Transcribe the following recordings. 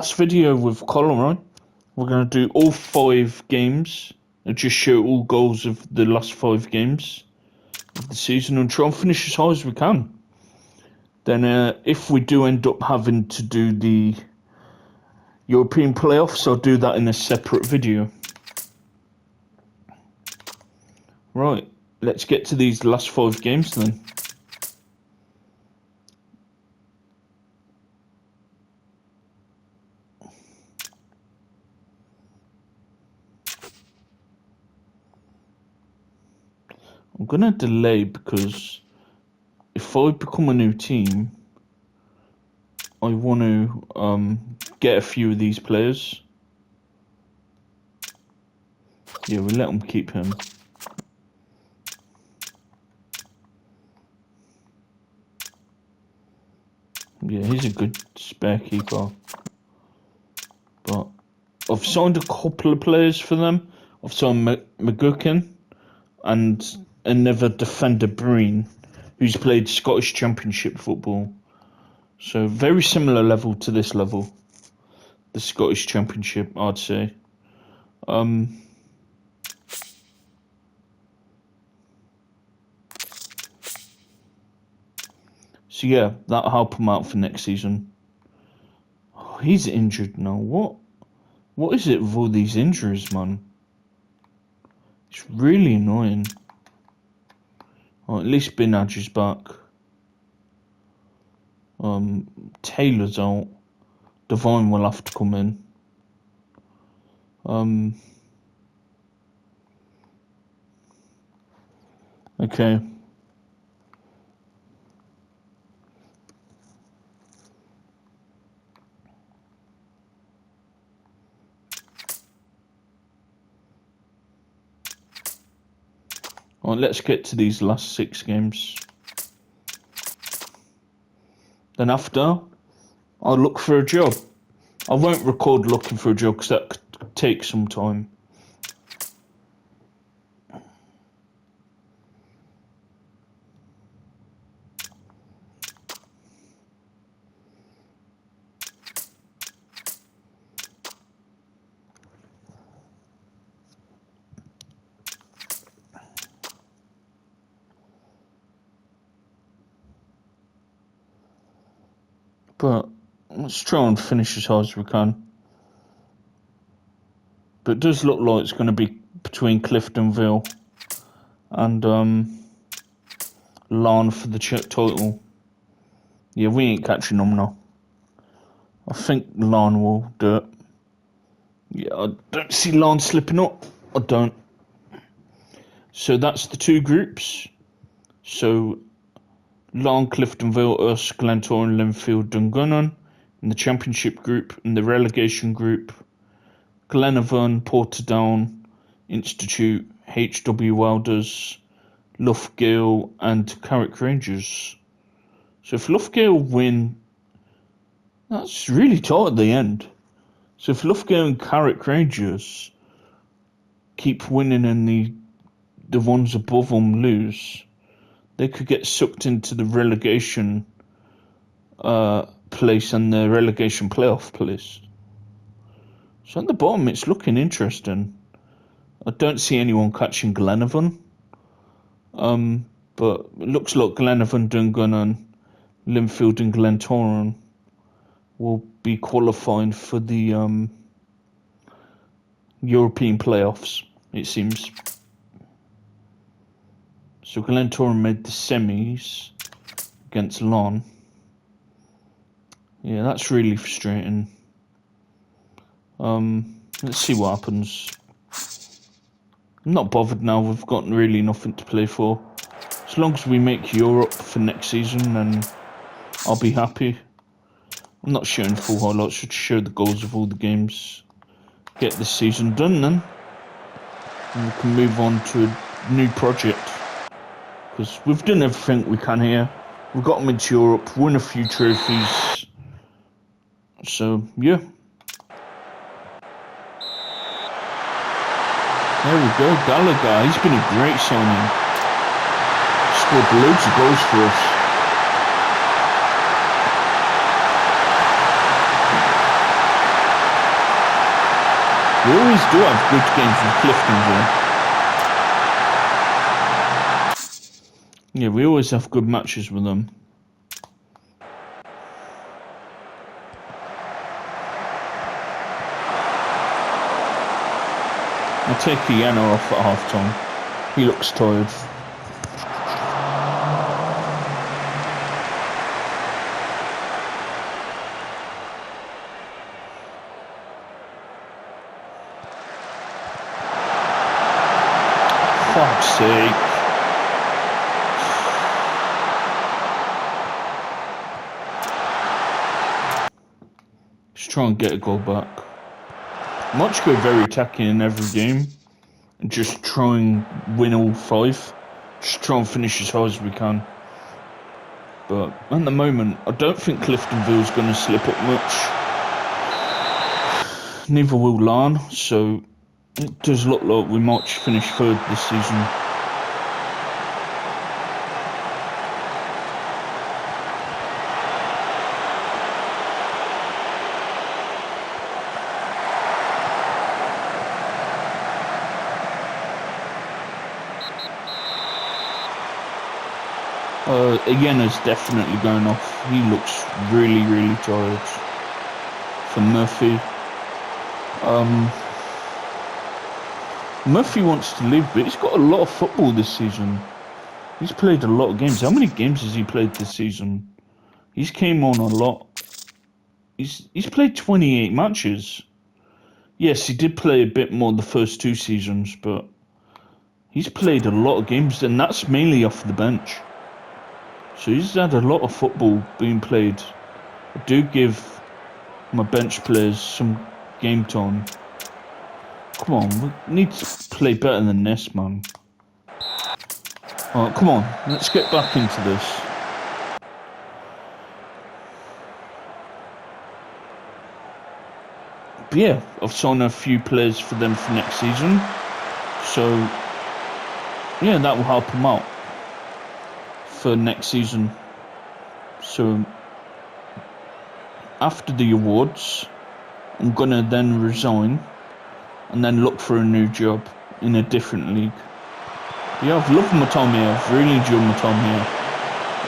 Last video with coleraine. We're going to do all 5 games and just show all goals of the last 5 games of the season and try and finish as high as we can. Then if we do end up having to do the European playoffs, I'll do that in a separate video. Right, let's get to these last 5 games then. I'm going to delay because if I become a new team, I want to get a few of these players. Yeah, we'll let them keep him. Yeah, he's a good spare keeper. But I've signed a couple of players for them. I've signed McGuckin and another defender, Breen, who's played Scottish Championship football. So very similar level to this level. The Scottish Championship, I'd say. So yeah, that'll help him out for next season. Oh, he's injured now. What is it with all these injuries, man? It's really annoying. Oh, at least Binaj is back. Taylor's out. Devine will have to come in. Okay. Alright, let's get to these last 6 games. Then after, I'll look for a job. I won't record looking for a job because that could take some time. But let's try and finish as high as we can. But it does look like it's going to be between Cliftonville and Larne for the title. Yeah, we ain't catching them now. I think Larne will do it. Yeah, I don't see Larne slipping up. I don't. So that's the 2 groups. So Larne, Cliftonville, us, Glentoran, Linfield, Dungunnon in the Championship group. In the relegation group, Glenavon, Portadown, Institute, HW Welders, Loughgale and Carrick Rangers. So if Loughgale win, that's really tight at the end. So if Loughgale and Carrick Rangers keep winning and the ones above them lose, they could get sucked into the relegation place and the relegation playoff place. So at the bottom, it's looking interesting. I don't see anyone catching Glenavon. But it looks like Glenavon, Dungunnon, Linfield and Glentoran will be qualifying for the European playoffs, it seems. So Glentoran made the semis against Larne. Yeah, that's really frustrating. Let's see what happens. I'm not bothered now, we've got really nothing to play for. As long as we make Europe for next season, then I'll be happy. I'm not showing full highlights, just show the goals of all the games. Get this season done then. And we can move on to a new project. Because we've done everything we can here. We've got them into Europe, won a few trophies. So, yeah. There we go, Gallagher. He's been a great signing. Scored loads of goals for us. We always do have good games with Cliftonville. Yeah, we always have good matches with them. I'll take Iano off at half time. He looks tired. Fuck's sake. Just try and get a goal back. Much go very attacking in every game. And just try and win all 5. Just try and finish as hard as we can. But at the moment, I don't think Cliftonville's going to slip up much. Neither will Larne, so it does look like we might finish 3rd this season. Iena's definitely going off. He looks really, really tired. For Murphy. Murphy wants to leave, but he's got a lot of football this season. He's played a lot of games. How many games has he played this season? He's came on a lot. He's played 28 matches. Yes, he did play a bit more the first 2 seasons, but he's played a lot of games, and that's mainly off the bench. So he's had a lot of football being played. I do give my bench players some game time. Come on, we need to play better than this, man. Alright, come on, let's get back into this. But yeah, I've signed a few players for them for next season. So, yeah, that will help them out for next season. So after the awards, I'm gonna then resign and then look for a new job in a different league. Yeah, I've loved my time here. I've really enjoyed my time here,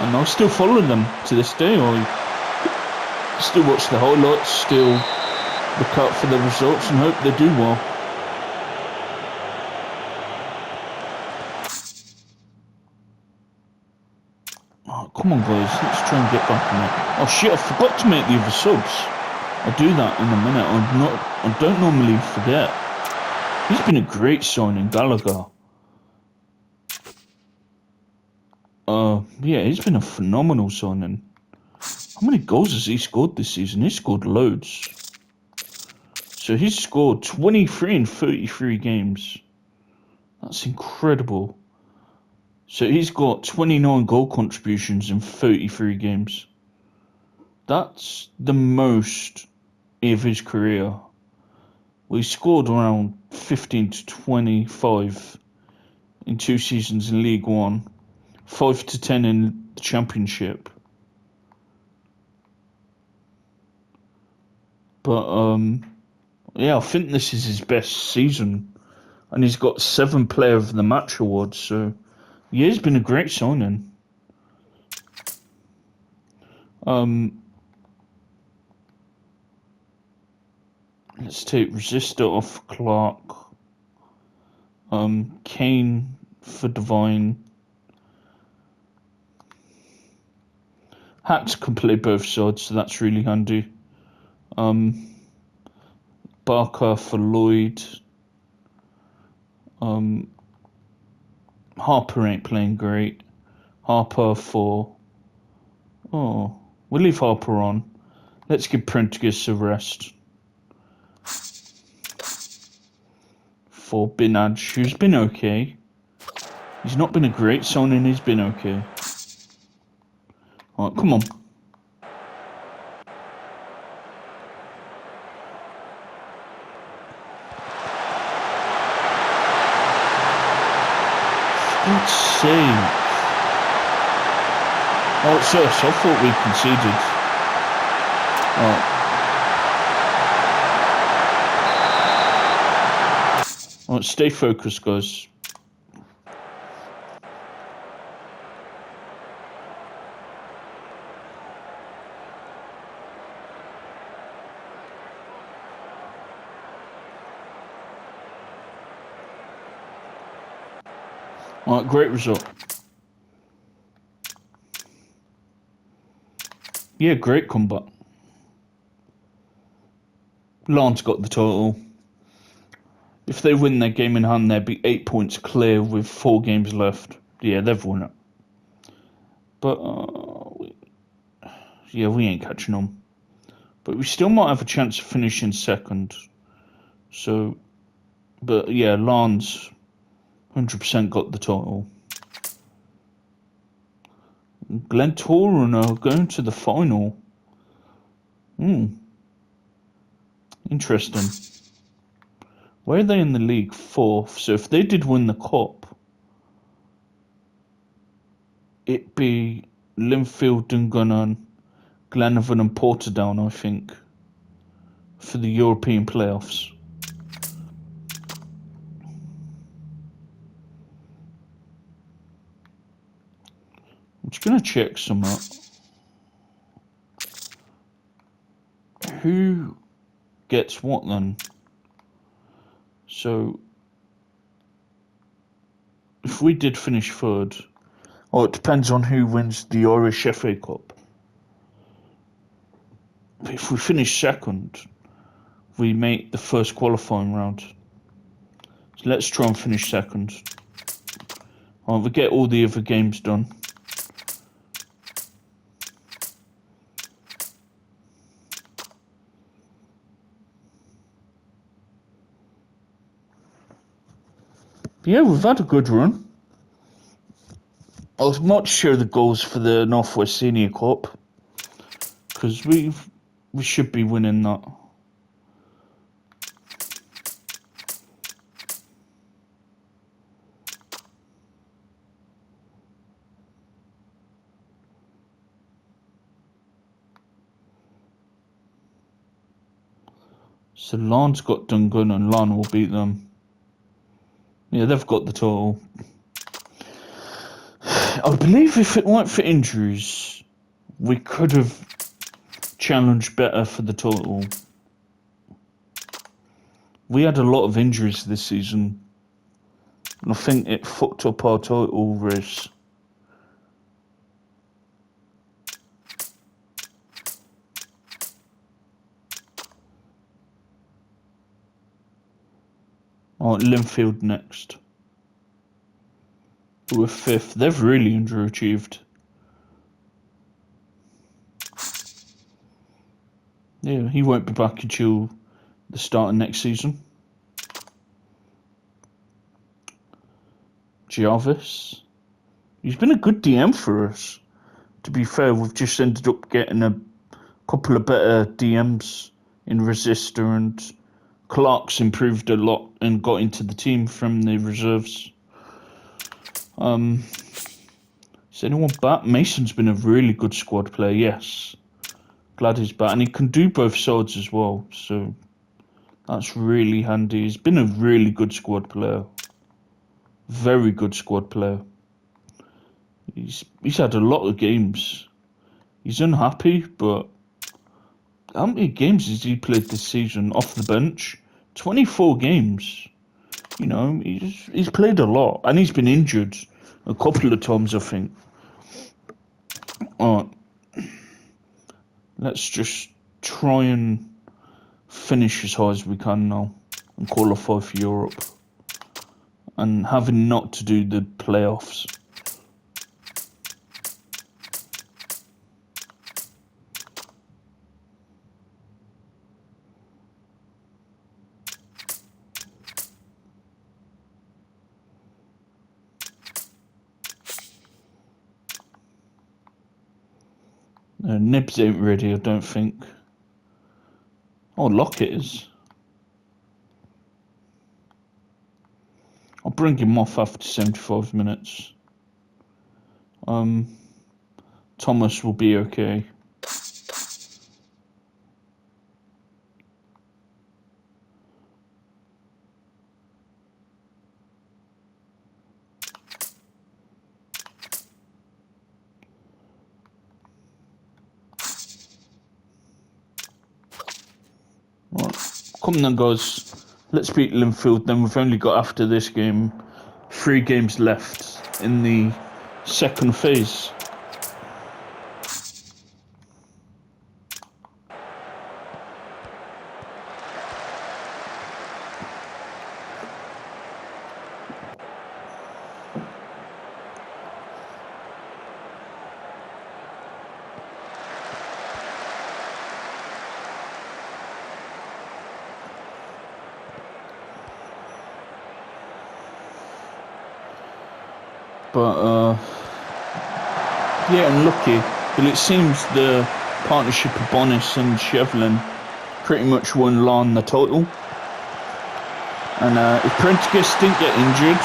and I'll still follow them to this day. I still watch the highlights, still look out for the results and hope they do well. Come on, guys, let's try and get back in it. Oh shit, I forgot to make the other subs. I'll do that in a minute. I don't normally forget. He's been a great signing, Gallagher. Yeah, he's been a phenomenal signing. How many goals has he scored this season? He's scored loads. So he's scored 23 in 33 games. That's incredible. So he's got 29 goal contributions in 33 games. That's the most of his career. Well, he scored around 15 to 25 in 2 seasons in League One, 5 to 10 in the Championship. But yeah, I think this is his best season, and he's got 7 Player of the Match awards. So yeah, he's been a great signing. Let's take Resistor off Clark. Kane for Divine. Hacks can play both sides, so that's really handy. Barker for Lloyd. Harper ain't playing great. Harper for... Oh, we'll leave Harper on. Let's give Prentis a rest. For Binaj, who's been okay. He's not been a great signing, he's been okay. Alright, come on. Good save. Oh, it's us. I thought we conceded. Oh. Alright, stay focused, guys. Alright, great result. Yeah, great comeback. Lens got the total. If they win their game in hand, they'd be 8 points clear with 4 games left. Yeah, they've won it. But, yeah, we ain't catching them. But we still might have a chance of finishing second. So, but yeah, Lens 100% got the total. Glentoran are going to the final. Interesting. Where are they in the league? 4th. So if they did win the cup, it'd be Linfield, Dungunnon, Glenavon and Portadown, I think, for the European playoffs. I'm just going to check some up. Who gets what then? So, if we did finish third, it depends on who wins the Irish FA Cup. If we finish second, we make the first qualifying round. So let's try and finish second. We get all the other games done. Yeah, we've had a good run. I might share the goals for the Northwest Senior Cup because we should be winning that. So Lens got Dungun and Lens will beat them. Yeah, they've got the total. I believe if it weren't for injuries, we could have challenged better for the total. We had a lot of injuries this season, and I think it fucked up our total race. Linfield next. We're 5th. They've really underachieved. Yeah, he won't be back until the start of next season. Jarvis. He's been a good DM for us. To be fair, we've just ended up getting a couple of better DMs in Resistor, and Clark's improved a lot and got into the team from the reserves. Is anyone back? Mason's been a really good squad player, yes. Glad he's back. And he can do both sides as well, so that's really handy. He's been a really good squad player. Very good squad player. He's had a lot of games. He's unhappy, but how many games has he played this season off the bench? 24 games. You know, he's played a lot, and he's been injured a couple of times, I think. Alright. Let's just try and finish as high as we can now and qualify for Europe. And having not to do the playoffs. Nibs ain't ready, I don't think. Oh, Lockett is. I'll bring him off after 75 minutes. Thomas will be okay. Come on then, guys. Let's beat Linfield. Then we've only got, after this game, 3 games left in the second phase. But, yeah, unlucky. But it seems the partnership of Bonis and Shevlin pretty much won Larne the title. And if Prentice didn't get injured,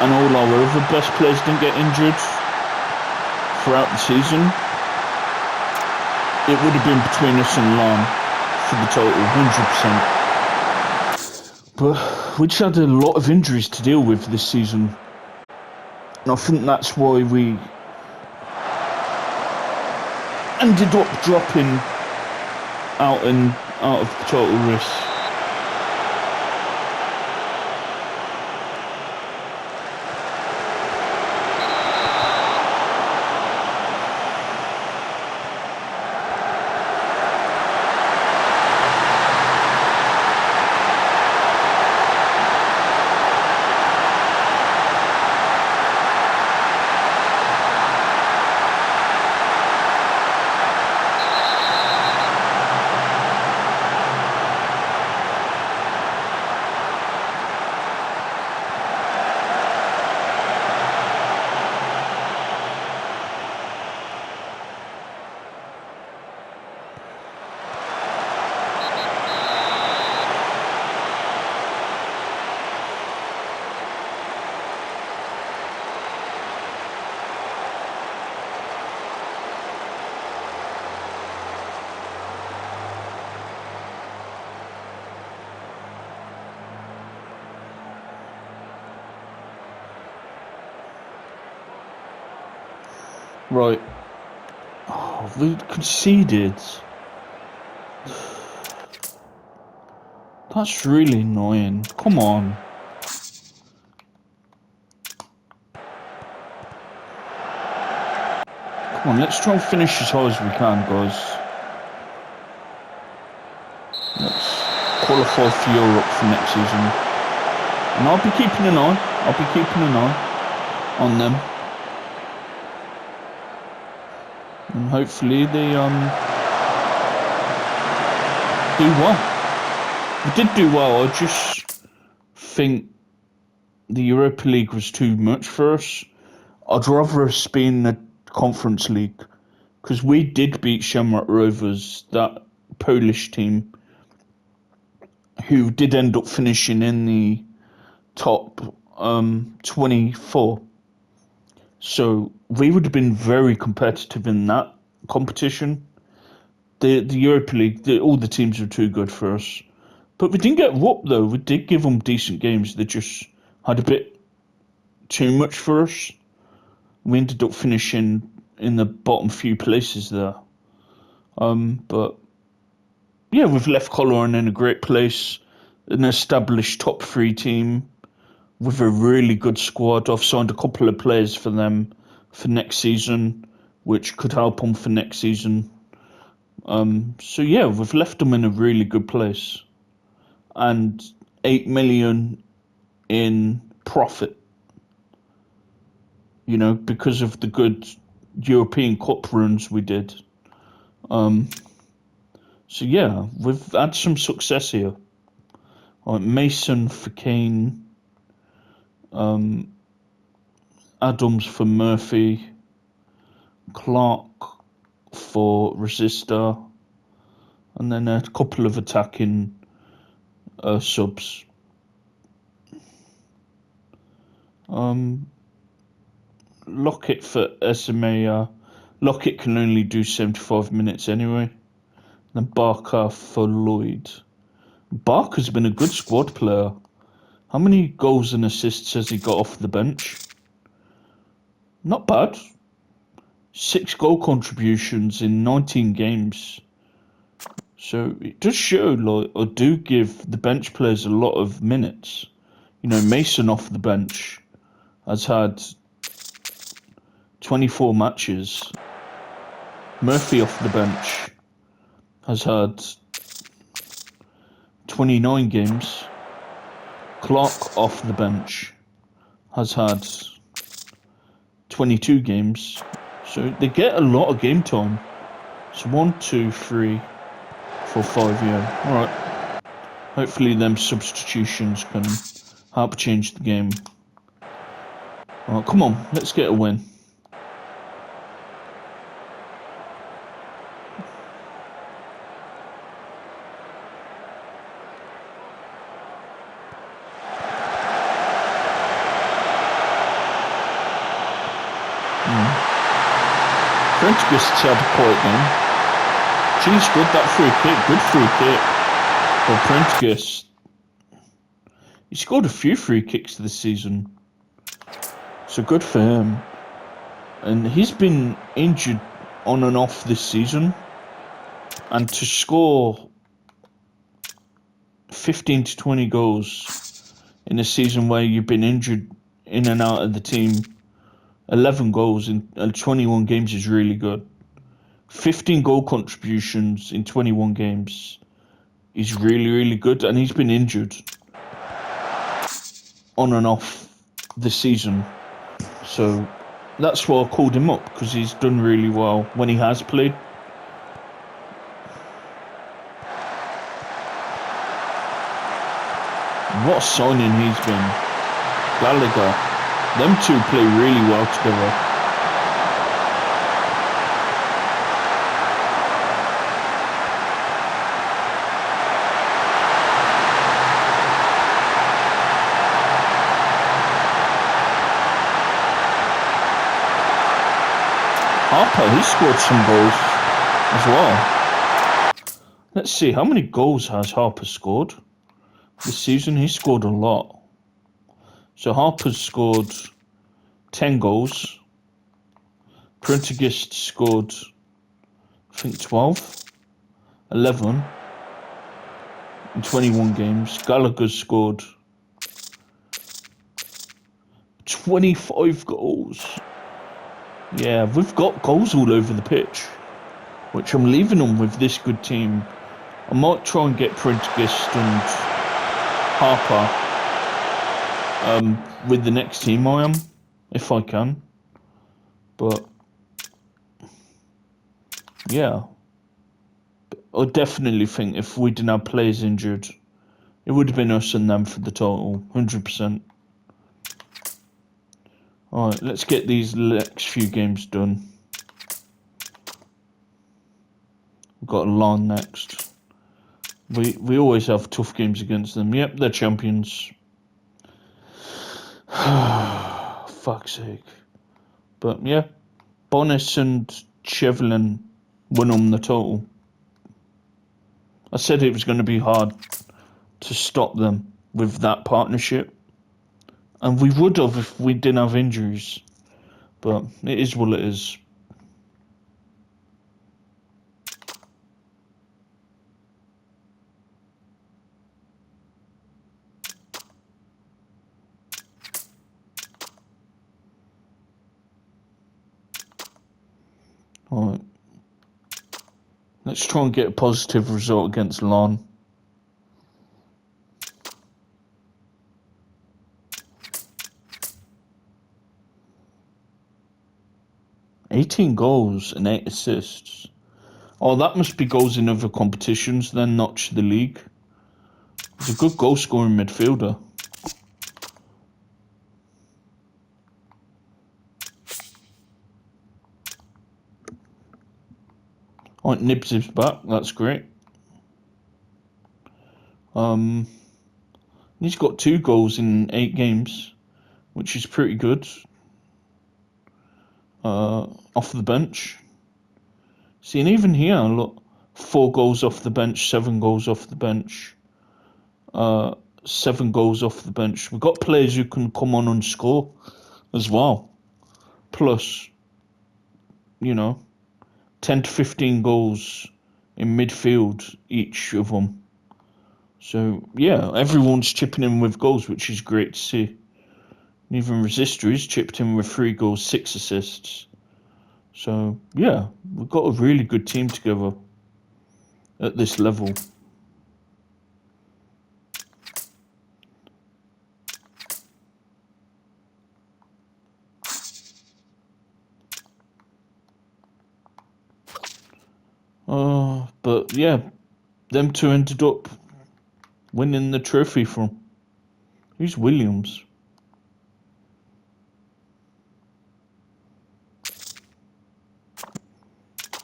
and all our other best players didn't get injured throughout the season, it would have been between us and Larne for the title, 100%. But we just had a lot of injuries to deal with this season. And I think that's why we ended up dropping out of the title race. Right. Oh, we conceded. That's really annoying. Come on. Come on, let's try and finish as high as we can, guys. Let's qualify for Europe for next season. And I'll be keeping an eye on them. And hopefully they do well. We did do well. I just think the Europa League was too much for us. I'd rather us be in the Conference League, because we did beat Shamrock Rovers, that Polish team, who did end up finishing in the top 24. So we would have been very competitive in that competition. The Europa League, all the teams were too good for us. But we didn't get whooped, though. We did give them decent games. They just had a bit too much for us. We ended up finishing in the bottom few places there. But yeah, we've left Coleraine in a great place, an established top 3 team with a really good squad. I've signed a couple of players for them for next season, which could help them for next season. So yeah, we've left them in a really good place. And 8 million in profit, because of the good European Cup runs we did. So yeah, we've had some success here. Mason for Kane, Adams for Murphy, Clark for Resistor, and then a couple of attacking subs. Lockett for SMA. Lockett can only do 75 minutes anyway. Then Barker for Lloyd. Barker's been a good squad player. How many goals and assists has he got off the bench? Not bad. 6 goal contributions in 19 games. So it does show, like, or do give the bench players a lot of minutes. You know, Mason off the bench has had 24 matches. Murphy off the bench has had 29 games. Clark off the bench has had 22 games. So they get a lot of game time. So 1, 2, 3, 4, 5, yeah. Alright. Hopefully them substitutions can help change the game. Alright, come on, let's get a win. Prendergast had a quiet game. Geez, good, that free kick. Good free kick. Well, Prendergast, he scored a few free kicks this season. So good for him. And he's been injured on and off this season. And to score 15 to 20 goals in a season where you've been injured in and out of the team, 11 goals in 21 games is really good. 15 goal contributions in 21 games is really, really good. And he's been injured on and off this season. So that's why I called him up, because he's done really well when he has played. What a signing he's been. Gallagher. Them two play really well together. Harper, he scored some goals as well. Let's see, how many goals has Harper scored this season? He scored a lot. So Harper's scored 10 goals. Prendergast scored, I think, 12, 11 in 21 games. Gallagher scored 25 goals. Yeah, we've got goals all over the pitch, which I'm leaving them with this good team. I might try and get Prendergast and Harper with the next team I am, if I can. But yeah, I definitely think if we didn't have players injured, it would have been us and them for the title, 100%. Alright, let's get these next few games done. We've got Lyon next. We always have tough games against them. Yep, they're champions. Fuck's sake. But yeah, Bonis and Chevlin won on the total. I said it was going to be hard to stop them with that partnership. And we would have if we didn't have injuries. But it is what it is. Alright. Let's try and get a positive result against Lyon. $18 goals and 8 assists. Oh, that must be goals in other competitions, then not the league. He's a good goal scoring midfielder. Alright, Nibs is back, that's great. He's got 2 goals in 8 games, which is pretty good. Off the bench. See, and even here, look, 4 goals off the bench, 7 goals off the bench, 7 goals off the bench. We've got players who can come on and score as well. Plus, 10 to 15 goals in midfield, each of them. So, yeah, everyone's chipping in with goals, which is great to see. And even Resistor is chipped in with 3 goals, 6 assists. So, yeah, we've got a really good team together at this level. But yeah, them two ended up winning the trophy from. Who's Williams?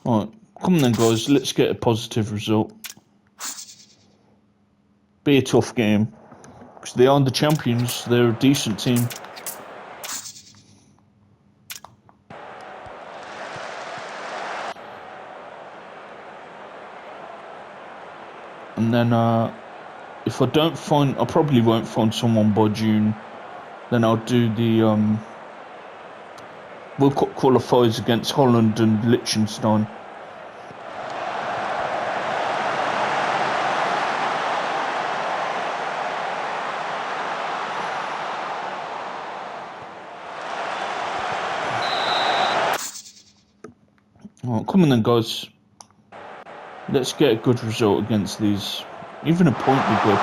Alright, come on then, guys, let's get a positive result. Be a tough game. Because they are the champions, they're a decent team. And then, if I don't find, I probably won't find someone by June. Then I'll do the World Cup qualifiers against Holland and Liechtenstein. Alright, come on then, guys. Let's get a good result against these. Even a point would be good.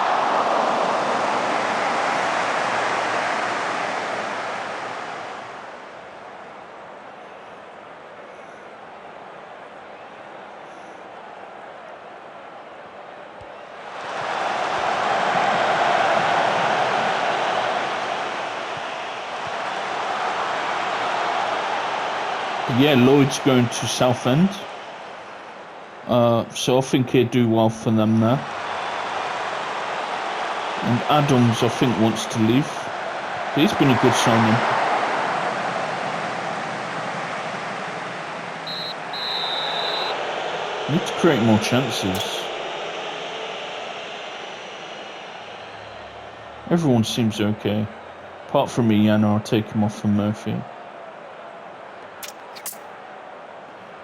Yeah, Lloyd's going to Southend. So I think he'd do well for them there. And Adams, I think, wants to leave. But he's been a good signing. Need to create more chances. Everyone seems okay. Apart from Ian, I'll take him off for Murphy.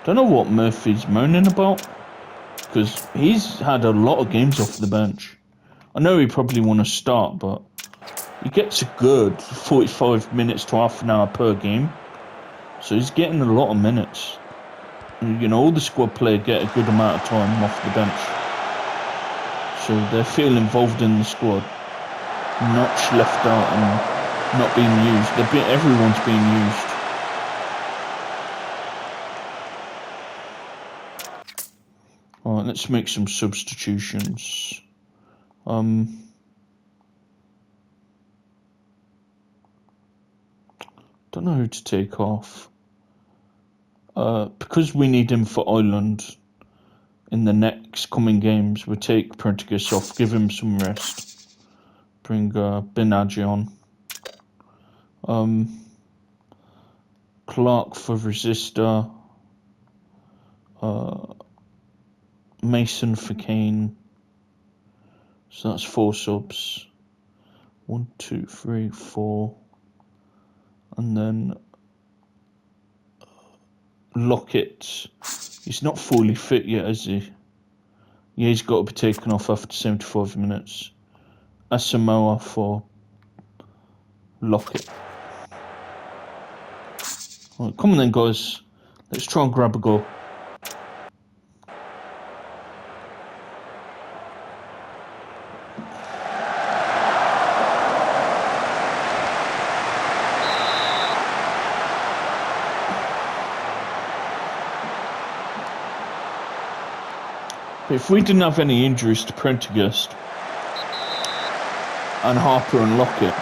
Don't know what Murphy's moaning about, because he's had a lot of games off the bench. I know he probably want to start, but he gets a good 45 minutes to half an hour per game. So he's getting a lot of minutes. And, you know, all the squad players get a good amount of time off the bench. So they feel involved in the squad. Not left out and not being used. Everyone's being used. Alright, let's make some substitutions. Don't know who to take off. Because we need him for Ireland in the next coming games, we'll take Prendergast off, give him some rest. Bring Benadji on. Clark for Resistor. Mason for Kane. So that's 4 subs. 1, 2, 3, 4. And then Lockett. He's not fully fit yet, is he? Yeah, he's got to be taken off after 75 minutes. Asamoah for Lockett. Right, come on then, guys. Let's try and grab a goal. If we didn't have any injuries to Prendergast and Harper and Lockett,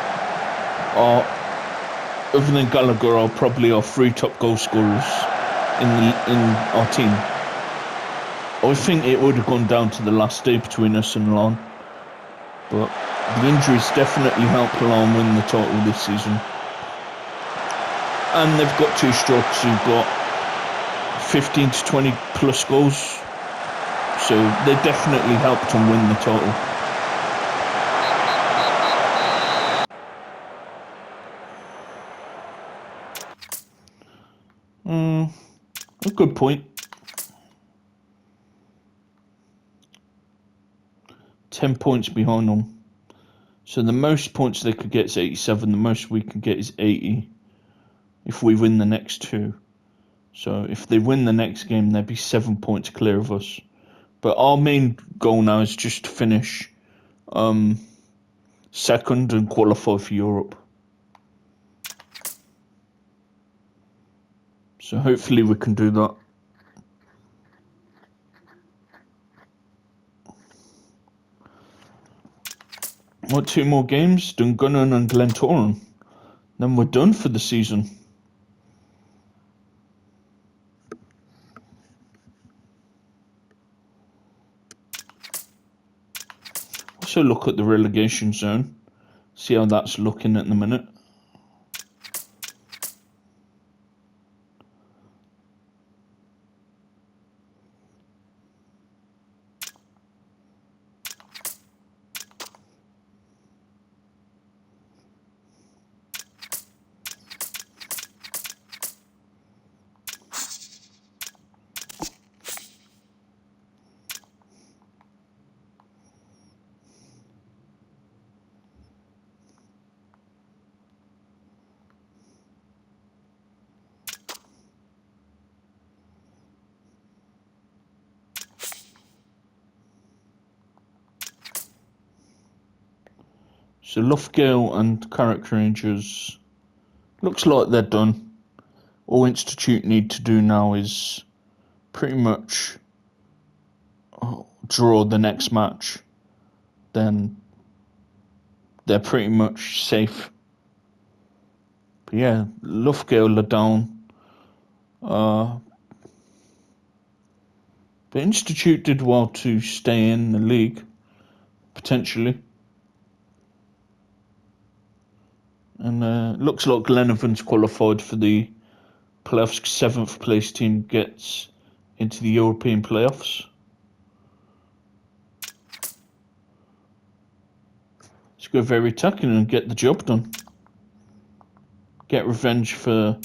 other than Gallagher, are probably our 3 top goal scorers in our team. I think it would have gone down to the last day between us and Lon, but the injuries definitely helped Lon win the title this season. And they've got 2 strikers who've got 15 to 20 plus goals. So they definitely helped him win the title. A good point. 10 points behind them. So the most points they could get is 87. The most we can get is 80 if we win the next two. So if they win the next game, they'd be 7 points clear of us. But our main goal now is just to finish second and qualify for Europe. So hopefully we can do that. What, 2 more games? Dungunnon and Glentoran. Then we're done for the season. Also look at the relegation zone. See how that's looking at the minute. So Loughgale and Carrick Rangers, looks like they're done. All Institute need to do now is pretty much draw the next match. Then they're pretty much safe. But yeah, Loughgale are down. But Institute did well to stay in the league, potentially. And looks like Glenavon's qualified for the playoffs. 7th place team gets into the European playoffs. Let's go very attacking and get the job done. Get revenge for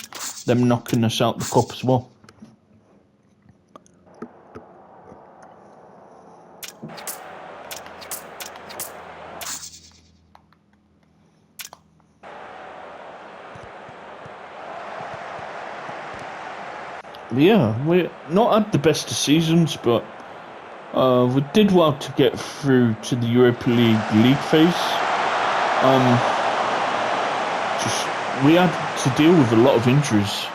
them knocking us out the cup as well. Yeah, we're not had the best of seasons, but we did well to get through to the Europa League phase. We had to deal with a lot of injuries,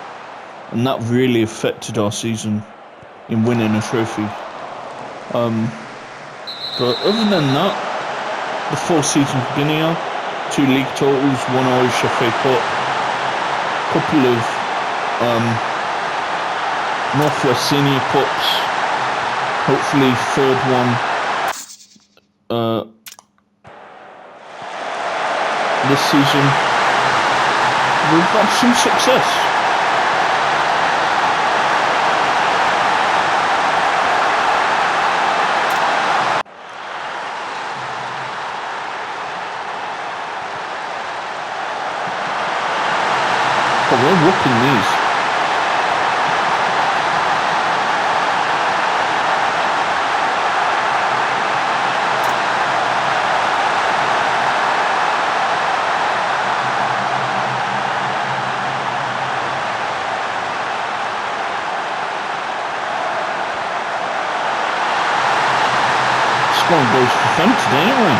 and that really affected our season in winning a trophy. But other than that, the 4 seasons beginning now, 2 league titles, 1 Irish FA Cup, couple of Northwest Senior Cups, hopefully 3rd one this season. We've had some success. But we're whooping these. Scoring goals for fun today, aren't we?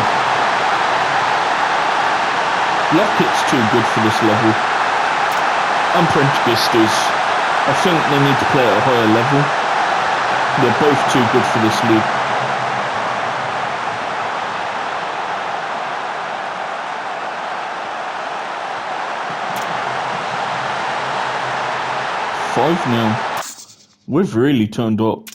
Lockett's too good for this level. And Prendergast is. I think they need to play at a higher level. They're both too good for this league. Five now. We've really turned up.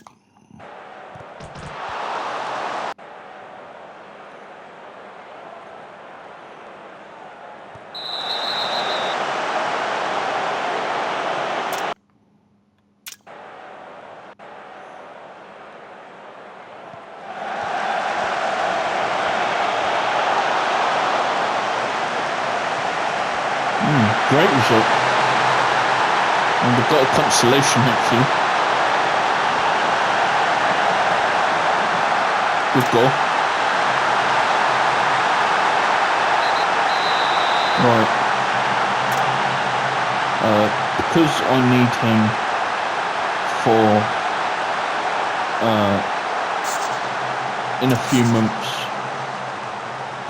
Great result. And we've got a consolation actually. Good goal. Right. Because I need him for in a few months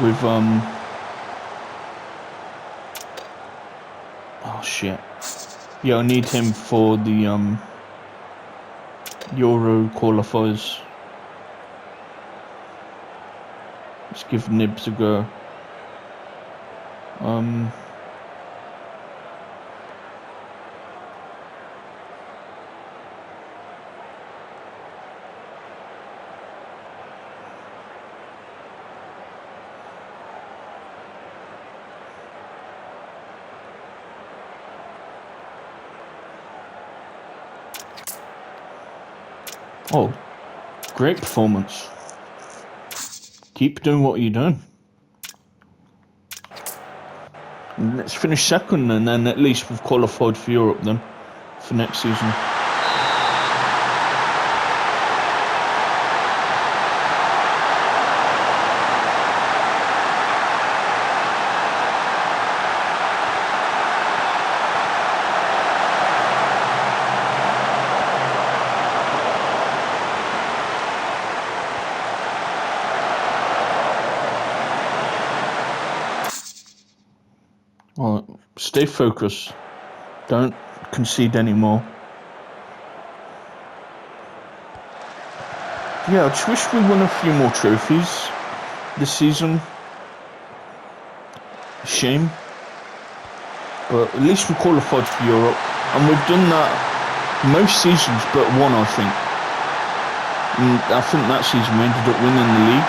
with oh shit. Yeah, I need him for the Euro qualifiers. Let's give Nibs a go. Oh, great performance. Keep doing what you're doing. Let's finish second, and then at least we've qualified for Europe then for next season. Alright, stay focused. Don't concede anymore. Yeah, I just wish we won a few more trophies this season. Shame. But at least we qualified for Europe. And we've done that most seasons but one, I think. And I think that season we ended up winning the league.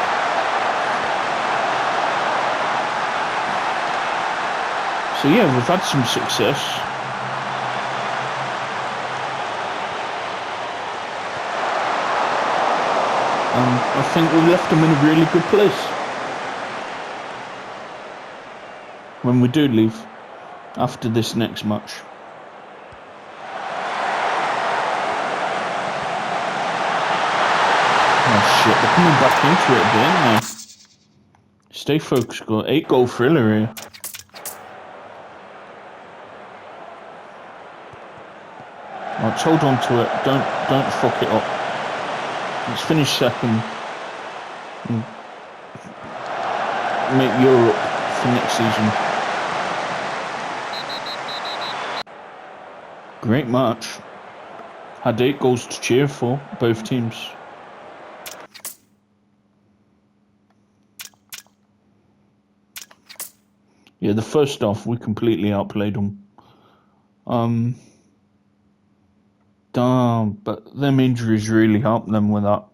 So yeah, we've had some success. I think we left them in a really good place. When we do leave, after this next match. Oh shit, they're coming back into it again now. Stay focused, got 8-goal thriller here. Let's hold on to it. Don't fuck it up. Let's finish second and make Europe for next season. Great match. Had 8 goals to cheer for, both teams. Yeah, the first half we completely outplayed them. Damn, but them injuries really helped them with that.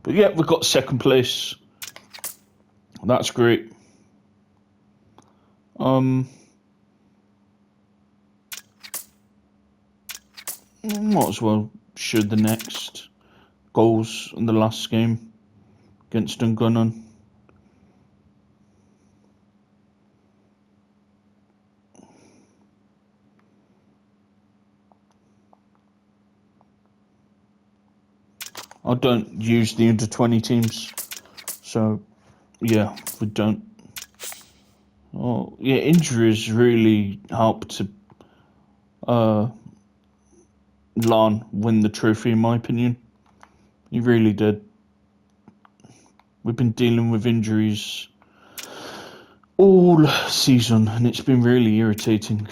But yeah, we got second place. That's great. Might as well show the next goals in the last game against Dungunnon. I don't use the under-20 teams, so yeah, we don't. Oh yeah, injuries really helped to Lan win the trophy, in my opinion. He really did. We've been dealing with injuries all season, and it's been really irritating.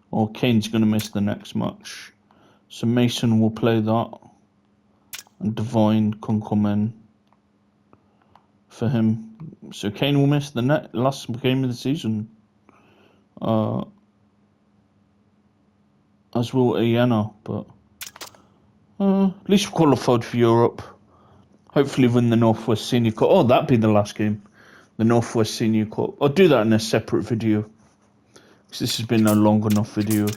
Or Kane's going to miss the next match. So Mason will play that. And Divine can come in for him. So Kane will miss the last game of the season. As will Iana. But at least we qualified for Europe. Hopefully win the Northwest Senior Cup. Oh, that'd be the last game. The Northwest Senior Cup. I'll do that in a separate video. Because this has been a long enough video.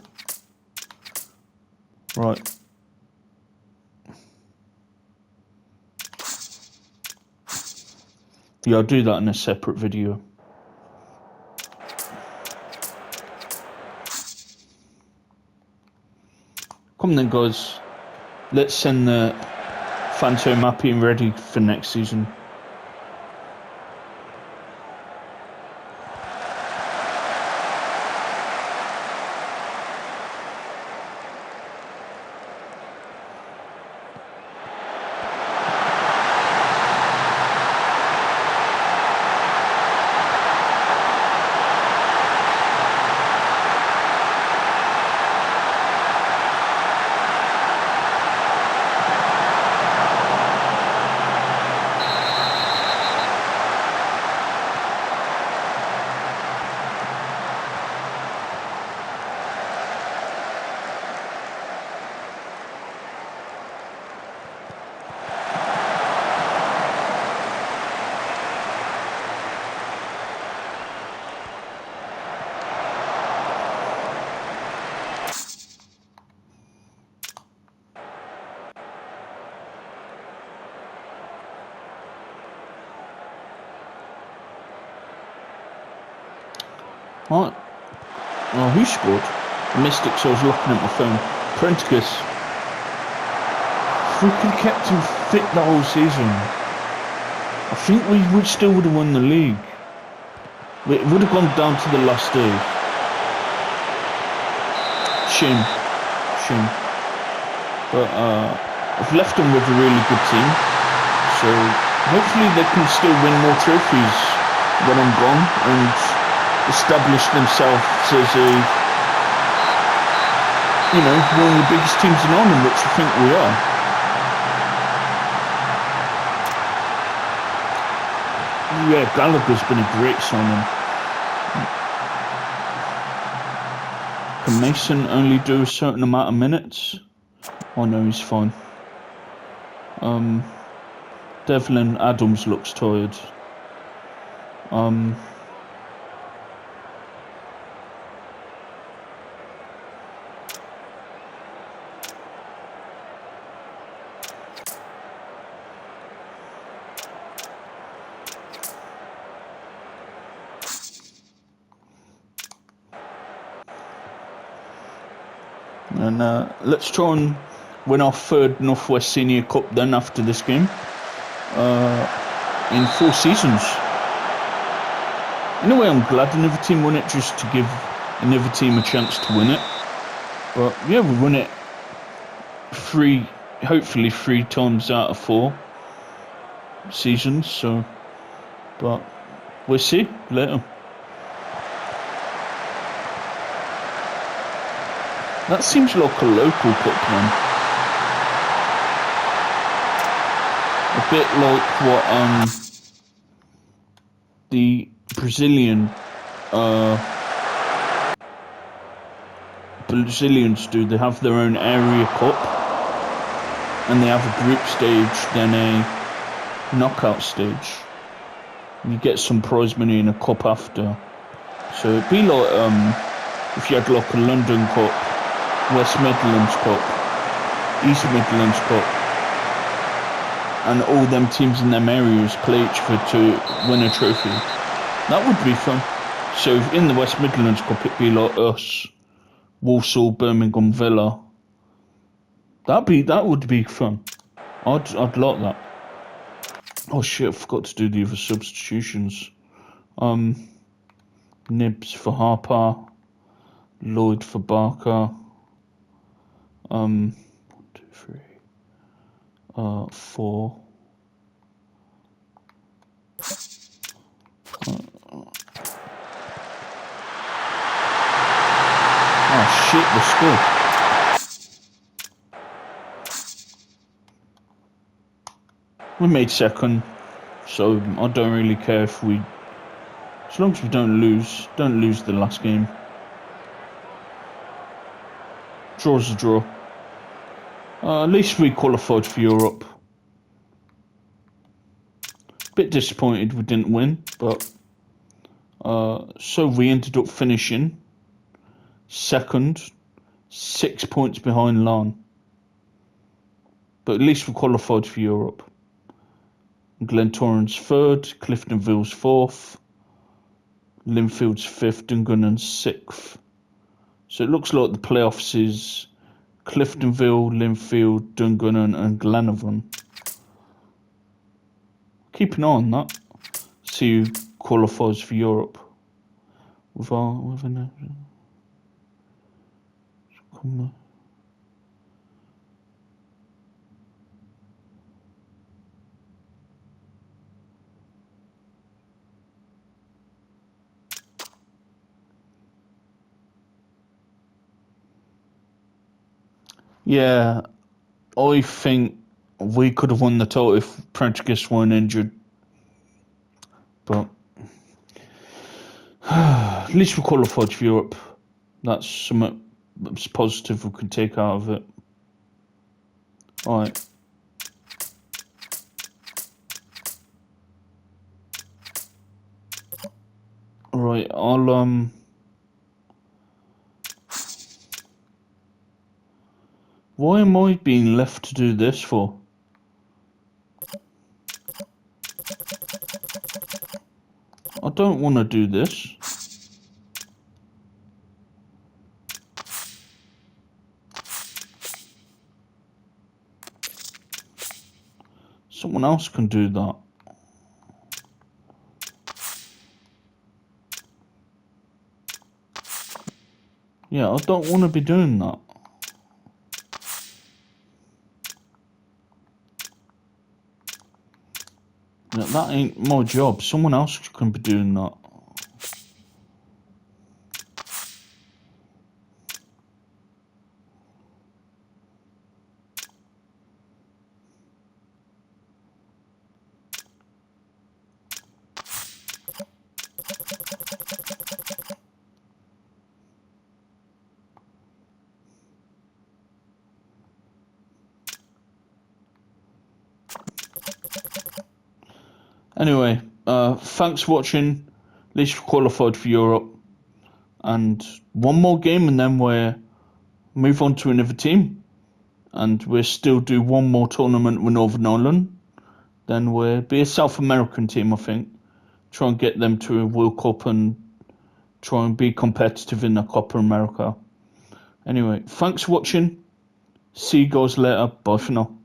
Right. Yeah, I'll do that in a separate video. Come then, guys. Let's send the fans home happy and ready for next season. What? Oh, who scored? Mystics, I was looking at my phone. Prenticus. If we could have kept him fit the whole season, I think we still would have won the league. It would have gone down to the last day. Shame. But I've left them with a really good team. So hopefully they can still win more trophies when I'm gone and establish themselves as one of the biggest teams in Ireland, which I think we are. Yeah, Gallagher's been a great signing. Can Mason only do a certain amount of minutes? Oh no, he's fine. Devlin Adams looks tired. And let's try and win our third Northwest Senior Cup then after this game. In 4 seasons. In a way, I'm glad another team won it just to give another team a chance to win it. But yeah, we won it hopefully 3 times out of 4 seasons. So, but we'll see later. That seems like a local cup then. A bit like what the Brazilians do. They have their own area cup, and they have a group stage, then a knockout stage. You get some prize money in a cup after. So it'd be like if you had like a London Cup, West Midlands Cup, East Midlands Cup, and all them teams in them areas play each other to win a trophy. That would be fun. So in the West Midlands Cup, it'd be like us, Walsall, Birmingham, Villa. That would be fun. I'd like that. Oh shit! I forgot to do the other substitutions. Nibs for Harper, Lloyd for Barker. 1, 2, 3, 4. Oh shit! The score. We made second, so I don't really care if we, as long as we don't lose the last game. Draw's a draw. At least we qualified for Europe. Bit disappointed we didn't win, but so we ended up finishing second, 6 points behind Larne. But at least we qualified for Europe. Glentoran's third, Cliftonville's fourth, Linfield's fifth, Dungannon sixth. So it looks like the playoffs is Cliftonville, Linfield, Dungannon and Glenavon. Keep an eye on that. See who qualifies for Europe. Yeah, I think we could have won the title if Prendergast weren't injured. But at least we qualified for Europe. That's something that's positive we can take out of it. Alright. Alright, I'll why am I being left to do this for? I don't want to do this. Someone else can do that. Yeah, I don't want to be doing that. Yeah, that ain't my job. Someone else can be doing that. Anyway, thanks for watching. At least we qualified for Europe. And one more game and then we'll move on to another team. And we'll still do one more tournament with Northern Ireland. Then we'll be a South American team, I think. Try and get them to a World Cup and try and be competitive in the Copa America. Anyway, thanks for watching. See you guys later. Bye for now.